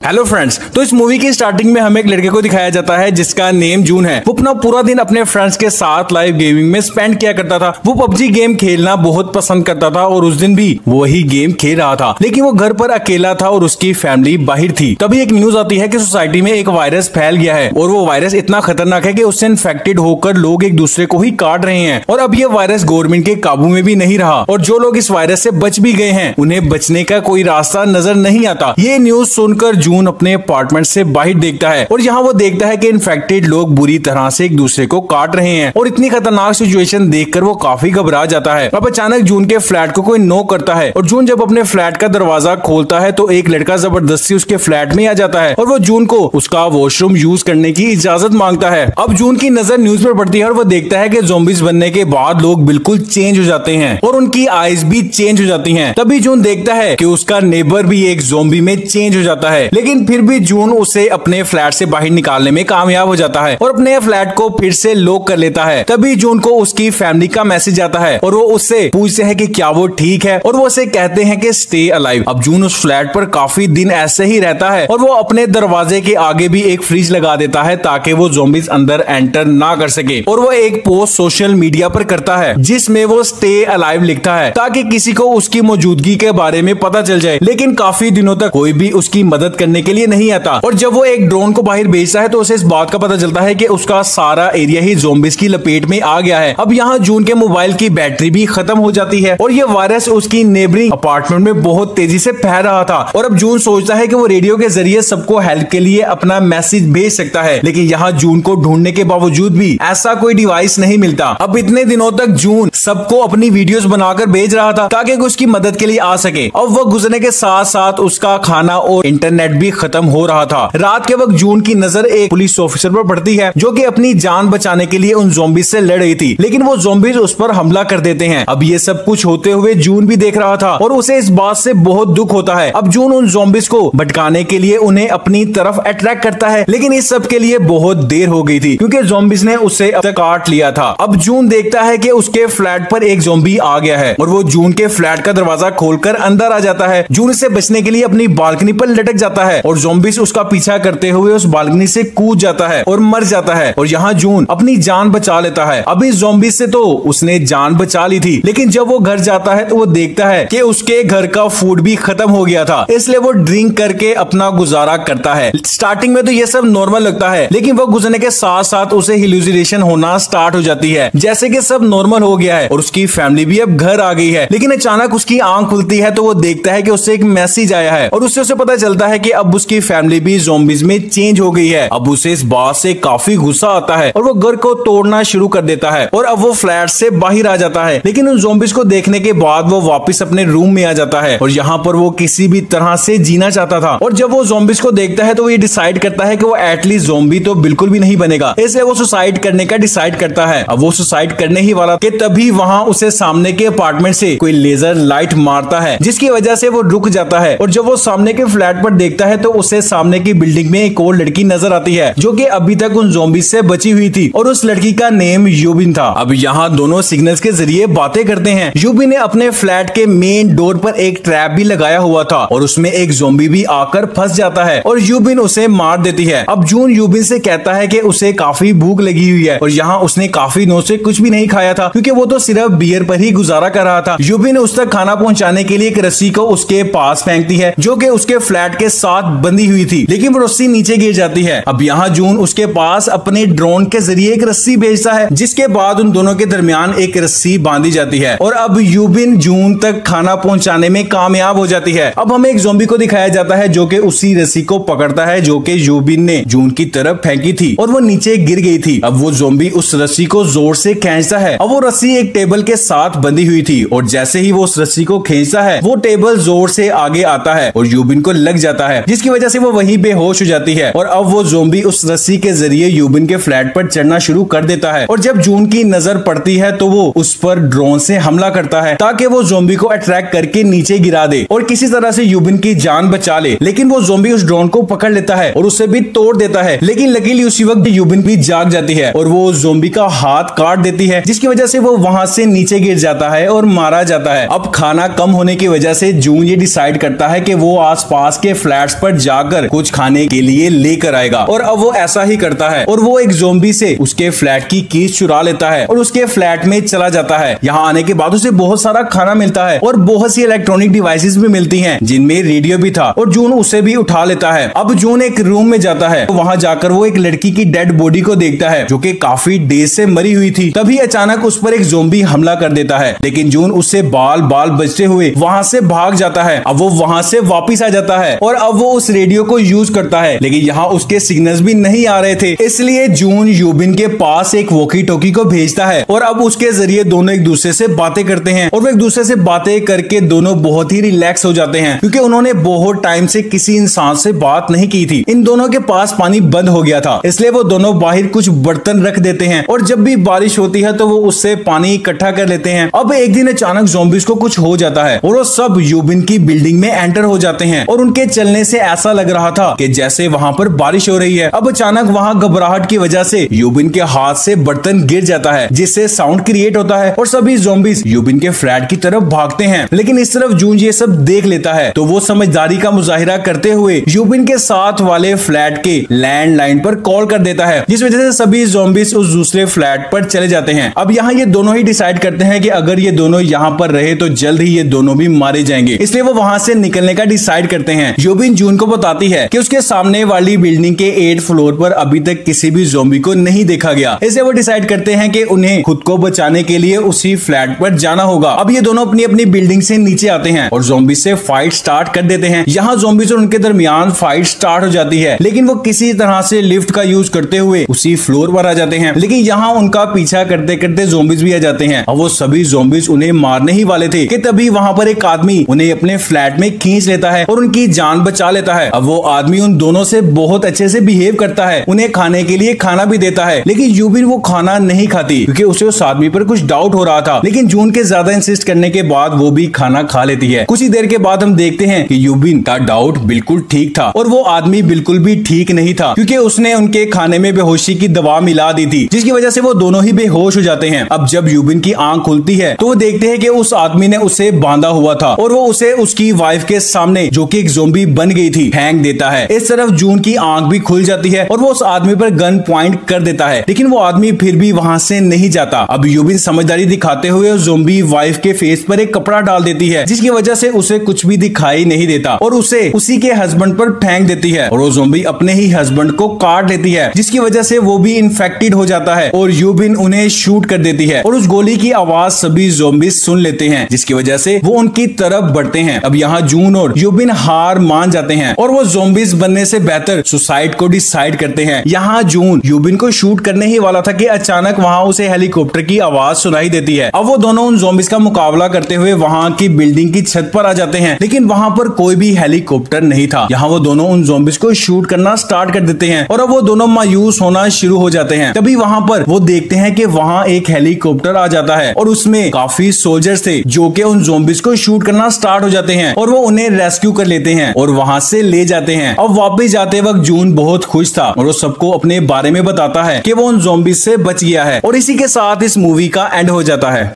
Hello friends, तो इस movie की स्टार्टिंग में हमें एक लड़के को दिखाया जाता है जिसका नेम जून है। वो अपना पूरा दिन अपने फ्रेंड्स के साथ लाइव गेमिंग में स्पेंड किया करता था। वो पबजी गेम खेलना बहुत पसंद करता था और उस दिन भी वही गेम खेल रहा था, लेकिन वो घर पर अकेला था और उसकी फैमिली बाहर थी। तभी एक न्यूज आती है कि सोसाइटी में एक वायरस फैल गया है और वो वायरस इतना खतरनाक है कि उससे इन्फेक्टेड होकर लोग एक दूसरे को ही काट रहे हैं और अब ये वायरस गवर्नमेंट के काबू में भी नहीं रहा और जो लोग इस वायरस से बच भी गए हैं उन्हें बचने का कोई रास्ता नजर नहीं आता। ये न्यूज सुनकर जून अपने अपार्टमेंट से बाहर देखता है और यहाँ वो देखता है कि इन्फेक्टेड लोग बुरी तरह से एक दूसरे को काट रहे हैं और इतनी खतरनाक सिचुएशन देखकर वो काफी घबरा जाता है। अब अचानक जून के फ्लैट को कोई नॉक करता है और जून जब अपने फ्लैट का दरवाजा खोलता है तो एक लड़का जबरदस्ती उसके फ्लैट में आ जाता है और वो जून को उसका वॉशरूम यूज करने की इजाजत मांगता है। अब जून की नजर न्यूज पर पड़ती है और वो देखता है कि ज़ॉम्बीज़ बनने के बाद लोग बिल्कुल चेंज हो जाते हैं और उनकी आईज भी चेंज हो जाती हैं। तभी जून देखता है कि उसका नेबर भी एक ज़ॉम्बी में चेंज हो जाता है, लेकिन फिर भी जून उसे अपने फ्लैट से बाहर निकालने में कामयाब हो जाता है और अपने फ्लैट को फिर से लॉक कर लेता है। तभी जून को उसकी फैमिली का मैसेज आता है और वो उससे पूछते हैं कि क्या वो ठीक है और वो उसे कहते हैं कि स्टे अलाइव। अब जून उस फ्लैट पर काफी दिन ऐसे ही रहता है और वो अपने दरवाजे के आगे भी एक फ्रिज लगा देता है ताकि वो ज़ॉम्बीज़ अंदर एंटर ना कर सके और वो एक पोस्ट सोशल मीडिया पर करता है जिसमें वो स्टे अलाइव लिखता है ताकि किसी को उसकी मौजूदगी के बारे में पता चल जाए। लेकिन काफी दिनों तक कोई भी उसकी मदद करने के लिए नहीं आता और जब वो एक ड्रोन को बाहर भेजता है तो उसे इस बात का पता चलता है कि उसका सारा एरिया ही ज़ॉम्बीज़ की लपेट में आ गया है। अब यहाँ जून के मोबाइल की बैटरी भी खत्म हो जाती है और ये वायरस उसकी नेबरिंग अपार्टमेंट में बहुत तेजी से फैल रहा था और अब जून सोचता है कि वो रेडियो के जरिए सबको हेल्प के लिए अपना मैसेज भेज सकता है, लेकिन यहाँ जून को ढूंढने के बावजूद भी ऐसा कोई डिवाइस नहीं मिलता। अब इतने दिनों तक जून सबको अपनी वीडियोस बनाकर भेज रहा था ताकि उसकी मदद के लिए आ सके। अब वक्त गुजरने के साथ साथ उसका खाना और इंटरनेट भी खत्म हो रहा था। रात के वक्त जून की नजर एक पुलिस ऑफिसर पर पड़ती है जो कि अपनी जान बचाने के लिए उन ज़ॉम्बीज़ से लड़ रही थी, लेकिन वो ज़ॉम्बीज़ उस पर हमला कर देते हैं। अब ये सब कुछ होते हुए जून भी देख रहा था और उसे इस बात से बहुत दुख होता है। अब जून उन ज़ॉम्बीज़ को भटकाने के लिए उन्हें अपनी तरफ अट्रैक्ट करता है, लेकिन इस सब के लिए बहुत देर हो गई थी क्योंकि ज़ॉम्बीज़ ने उसे अब तक काट लिया था। अब जून देखता है कि उसके फ्लैट पर एक ज़ॉम्बी आ गया है और वो जून के फ्लैट का दरवाजा खोलकर अंदर आ जाता है। जून से बचने के लिए अपनी बालकनी पर लटक जाता है और ज़ॉम्बीज़ उसका पीछा करते हुए उस बालकनी से कूद जाता है और मर जाता है और यहाँ जून अपनी जान बचा लेता है। अब इस ज़ॉम्बीज़ से तो उसने जान बचा ली थी, लेकिन जब वो घर जाता है तो वो देखता है कि उसके घर का फूड भी खत्म हो गया था, इसलिए वो ड्रिंक करके अपना गुजारा करता है। स्टार्टिंग में तो ये सब नॉर्मल लगता है, लेकिन वो गुजरने के साथ साथ उसे हेलुसिनेशन होना स्टार्ट हो जाती है, जैसे कि सब नॉर्मल हो गया है और उसकी फैमिली भी अब घर आ गई है। लेकिन अचानक उसकी आंख खुलती है तो वो देखता है कि उससे एक मैसेज आया है और उससे उसे पता चलता है कि अब उसकी फैमिली भी ज़ॉम्बीज़ में चेंज हो गई है। अब उसे इस बात से काफी गुस्सा आता है और वो घर को तोड़ना शुरू कर देता है और अब वो फ्लैट से बाहर आ जाता है, लेकिन उन ज़ॉम्बीज़ को देखने के बाद वो वापस अपने रूम में आ जाता है और यहाँ पर वो किसी भी तरह से जीना चाहता था और जब वो ज़ॉम्बीज़ को देखता है तो वो ये डिसाइड करता है कि वो एटलीस्ट ज़ॉम्बी तो बिल्कुल भी नहीं बनेगा, इसलिए वो सुसाइड करने का डिसाइड करता है। अब वो सुसाइड करने ही वाला कि तभी वहाँ उसे सामने के अपार्टमेंट से कोई लेजर लाइट मारता है जिसकी वजह से वो रुक जाता है और जब वो सामने के फ्लैट पर देखता है तो उसे सामने की बिल्डिंग में एक और लड़की नजर आती है जो कि अभी तक उन ज़ॉम्बीज़ से बची हुई थी और उस लड़की का नेम यूबिन था। अब यहाँ दोनों सिग्नल्स के जरिए बातें करते हैं। यूबिन ने अपने फ्लैट के मेन डोर पर एक ट्रैप भी लगाया हुआ था और उसमें एक ज़ॉम्बी भी आकर फंस जाता है और यूबिन उसे मार देती है। अब जून यूबिन से कहता है कि उसे काफी भूख लगी हुई है और यहाँ उसने काफी दिनों से कुछ भी नहीं खाया था क्योंकि वो तो सिर्फ बियर पर ही गुजारा कर रहा था। यूबिन उस तक खाना पहुंचाने के लिए एक रस्सी को उसके पास फेंकती है जो कि उसके फ्लैट के साथ बंधी हुई थी, लेकिन वो रस्सी नीचे गिर जाती है। अब यहाँ जून उसके पास अपने ड्रोन के जरिए एक रस्सी भेजता है जिसके बाद उन दोनों के दरमियान एक रस्सी बांधी जाती है और अब यूबिन जून तक खाना पहुंचाने में कामयाब हो जाती है। अब हमें एक ज़ॉम्बी को दिखाया जाता है जो कि उसी रस्सी को पकड़ता है जो कि यूबिन ने जून की तरफ फेंकी थी और वो नीचे गिर गई थी। अब वो ज़ॉम्बी उस रस्सी को जोर से खींचता है। अब वो रस्सी एक टेबल के साथ बंधी हुई थी और जैसे ही वो उस रस्सी को खींचता है वो टेबल जोर से आगे आता है और यूबिन को लग जाता है जिसकी वजह से वो वहीं बेहोश हो जाती है और अब वो ज़ॉम्बी उस रस्सी के जरिए यूबिन के फ्लैट पर चढ़ना शुरू कर देता है और जब जून की नजर पड़ती है तो वो उस पर ड्रोन से हमला करता है ताकि वो ज़ॉम्बी को अट्रैक्ट करके नीचे गिरा दे और किसी तरह से यूबिन की जान बचा ले। लेकिन वो ज़ॉम्बी उस ड्रोन को पकड़ लेता है और उसे भी तोड़ देता है, लेकिन लकीली उसी वक्त यूबिन भी जाग जाती है और वो ज़ॉम्बी का हाथ काट देती है जिसकी वजह से वो वहां से नीचे गिर जाता है और मारा जाता है। अब खाना कम होने की वजह से जून ये डिसाइड करता है कि वो आसपास के फ्लैट्स पर जाकर कुछ खाने के लिए लेकर आएगा। और अब वो ऐसा ही करता है और वो एक ज़ॉम्बी से उसके फ्लैट की कीज चुरा लेता है और उसके फ्लैट में चला जाता है। यहाँ आने के बाद उसे बहुत सारा खाना मिलता है और बहुत सी इलेक्ट्रॉनिक डिवाइसेस भी मिलती हैं जिनमें रेडियो भी था और जून उसे भी उठा लेता है। अब जून एक रूम में जाता है, वहां जाकर वो एक लड़की की डेड बॉडी को देखता है जो कि काफी डेज से मरी हुई थी। तभी अचानक उस पर एक ज़ॉम्बी हमला कर देता है, लेकिन जून उससे बाल बाल बचते हुए वहां से भाग जाता है। अब वो वहां से वापिस आ जाता है और अब वो उस रेडियो को यूज करता है, लेकिन यहाँ उसके सिग्नल्स भी नहीं आ रहे थे। इसलिए जून यूबिन के पास एक वॉकी टॉकी को भेजता है और अब उसके जरिए दोनों एक दूसरे से बातें करते हैं और वो एक दूसरे से बातें करके दोनों बहुत ही रिलैक्स हो जाते हैं क्योंकि उन्होंने बहुत टाइम से किसी इंसान से बात नहीं की थी। इन दोनों के पास पानी बंद हो गया था, इसलिए वो दोनों बाहर कुछ बर्तन रख देते हैं और जब भी बारिश होती है तो वो उससे पानी इकट्ठा कर लेते हैं। अब एक दिन अचानक ज़ॉम्बीज को कुछ हो जाता है और वो सब यूबिन की बिल्डिंग में एंटर हो जाते हैं और उनके चलने से ऐसा लग रहा था कि जैसे वहां पर बारिश हो रही है। अब अचानक वहां घबराहट की वजह से यूबिन के हाथ से बर्तन गिर जाता है जिससे साउंड क्रिएट होता है और सभी ज़ॉम्बीज यूबिन के फ्लैट की तरफ भागते हैं। लेकिन इस तरफ जून ये सब देख लेता है तो वो समझदारी का मुजाहिरा करते हुए यूबिन के साथ वाले फ्लैट के लैंडलाइन पर कॉल कर देता है, जिस वजह से सभी ज़ॉम्बीज उस दूसरे फ्लैट पर चले जाते हैं। अब यहाँ ये दोनों ही डिसाइड करते हैं कि अगर ये दोनों यहाँ पर रहे तो जल्द ही ये दोनों भी मारे जाएंगे, इसलिए वो वहां से निकलने का डिसाइड करते हैं। यूबिन जून को बताती है कि उसके सामने वाली बिल्डिंग के 8th फ्लोर पर अभी तक किसी भी ज़ॉम्बी को नहीं देखा गया, इसलिए वो डिसाइड करते हैं कि उन्हें खुद को बचाने के लिए उसी फ्लैट पर जाना होगा। अब ये दोनों अपनी अपनी बिल्डिंग से नीचे आते हैं और ज़ॉम्बी से फाइट स्टार्ट कर देते हैं। यहाँ ज़ॉम्बीज और उनके दरमियान फाइट स्टार्ट हो जाती है, लेकिन वो किसी तरह से लिफ्ट का यूज करते हुए उसी फ्लोर पर आ जाते हैं। लेकिन यहाँ उनका पीछा करते करते ज़ॉम्बीज भी आ जाते हैं और वो सभी ज़ॉम्बीज उन्हें मारने ही वाले थे कि तभी वहां पर एक आदमी उन्हें अपने फ्लैट में खींच लेता है और उनकी जान बचा लेता है। अब वो आदमी उन दोनों से बहुत अच्छे से बिहेव करता है, उन्हें खाने के लिए खाना भी देता है, लेकिन यूबिन वो खाना नहीं खाती क्योंकि उसे उस आदमी पर कुछ डाउट हो रहा था। लेकिन जून के ज्यादा इंसिस्ट करने के बाद वो भी खाना खा लेती है। कुछ ही देर के बाद हम देखते हैं कि यूबिन का डाउट बिल्कुल ठीक था और वो आदमी बिल्कुल भी ठीक नहीं था क्योंकि उसने उनके खाने में बेहोशी की दवा मिला दी थी, जिसकी वजह से वो दोनों ही बेहोश हो जाते हैं। अब जब यूबिन की आंख खुलती है तो वो देखते हैं कि उस आदमी ने उसे बांधा हुआ था और वो उसे उसकी वाइफ के सामने, जो कि एक ज़ॉम्बी बन गई थी, फेंक देता है। इस तरफ जून की आंख भी खुल जाती है और वो उस आदमी पर गन पॉइंट कर देता है, लेकिन वो आदमी फिर भी वहां से नहीं जाता। अब यूबिन समझदारी दिखाते हुए ज़ॉम्बी वाइफ के फेस पर एक कपड़ा डाल देती है, जिसकी वजह से उसे कुछ भी दिखाई नहीं देता और उसे उसी के हस्बैंड पर फेंक देती है और वो ज़ॉम्बी अपने ही हस्बैंड को काट लेती है, जिसकी वजह से वो भी इन्फेक्टेड हो जाता है और यूबिन उन्हें शूट कर देती है और उस गोली की आवाज सभी ज़ॉम्बी सुन लेते हैं, जिसकी वजह से वो उनकी तरफ बढ़ते हैं। अब यहाँ जून और यूबिन हार मान जाते हैं और वो ज़ॉम्बीज बनने से बेहतर सुसाइड को डिसाइड करते हैं। यहाँ जून यूबिन को शूट करने ही वाला था कि अचानक वहाँ उसे हेलीकॉप्टर की आवाज सुनाई देती है। अब वो दोनों उन ज़ॉम्बीज का मुकाबला करते हुए वहाँ की बिल्डिंग की छत पर आ जाते हैं, लेकिन वहाँ पर कोई भी हेलीकॉप्टर नहीं था। यहाँ वो दोनों उन ज़ॉम्बीज को शूट करना स्टार्ट कर देते हैं और अब वो दोनों मायूस होना शुरू हो जाते हैं। तभी वहाँ पर वो देखते हैं कि वहाँ एक हेलीकॉप्टर आ जाता है और उसमें काफी सोल्जर्स थे जो कि उन ज़ॉम्बीज को शूट करना स्टार्ट हो जाते हैं और वो उन्हें रेस्क्यू कर लेते हैं और वहाँ से ले जाते हैं। अब वापस जाते वक्त जून बहुत खुश था और वो सबको अपने बारे में बताता है कि वो उन ज़ॉम्बीज से बच गया है और इसी के साथ इस मूवी का एंड हो जाता है।